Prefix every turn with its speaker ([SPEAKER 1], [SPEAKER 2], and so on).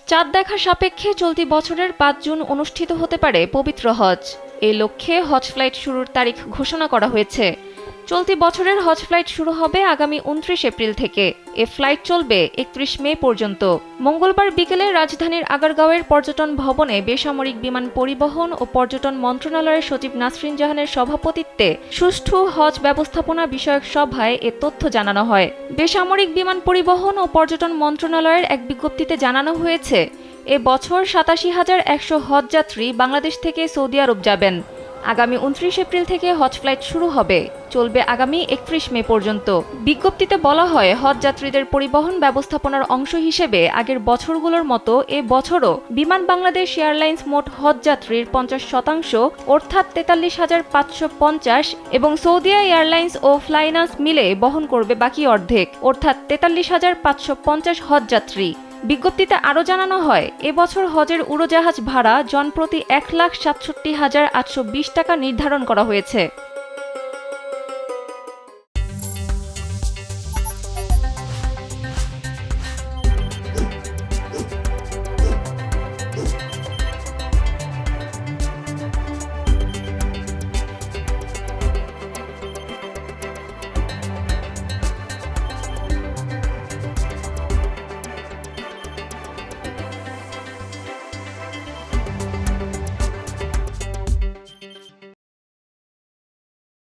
[SPEAKER 1] চাঁদ দেখার সাপেক্ষে চলতি বছরের ৫ জুন অনুষ্ঠিত হতে পারে পবিত্র হজ। এই লক্ষ্যে হজ ফ্লাইট শুরুর তারিখ ঘোষণা করা হয়েছে। চলতি বছরের হজ ফ্লাইট শুরু হবে আগামী ২৯ এপ্রিল থেকে। এ ফ্লাইট চলবে ৩১ মে পর্যন্ত। মঙ্গলবার বিকেলে রাজধানীর আগারগাঁওয়ের পর্যটন ভবনে বেসামরিক বিমান পরিবহন ও পর্যটন মন্ত্রণালয়ের সচিব নাসরিন জাহানের সভাপতিত্বে সুষ্ঠু হজ ব্যবস্থাপনা বিষয়ক সভায় এ তথ্য জানানো হয়। বেসামরিক বিমান পরিবহন ও পর্যটন মন্ত্রণালয়ের এক বিজ্ঞপ্তিতে জানানো হয়েছে, এ বছর ৮৭,১০০ হজযাত্রী বাংলাদেশ থেকে সৌদি আরব যাবেন। আগামী ২৯ এপ্রিল থেকে হজ ফ্লাইট শুরু হবে, চলবে আগামী ৩১ মে পর্যন্ত। বিজ্ঞপ্তিতে বলা হয়, হজযাত্রীদের পরিবহন ব্যবস্থাপনার অংশ হিসেবে আগের বছরগুলোর মতো এ বছরও বিমান বাংলাদেশ এয়ারলাইন্স মোট হজযাত্রীর ৫০% অর্থাৎ ৪৩,৫৫০ এবং সৌদিয়া এয়ারলাইন্স ও ফ্লাইনাস মিলে বহন করবে বাকি অর্ধেক, অর্থাৎ ৪৩,৫৫০ হজযাত্রী। বিজ্ঞপ্তিতে আরও জানানো হয়, এবছর হজের উড়োজাহাজ ভাড়া জনপ্রতি ১,৬৭,৮২০ টাকা নির্ধারণ করা হয়েছে।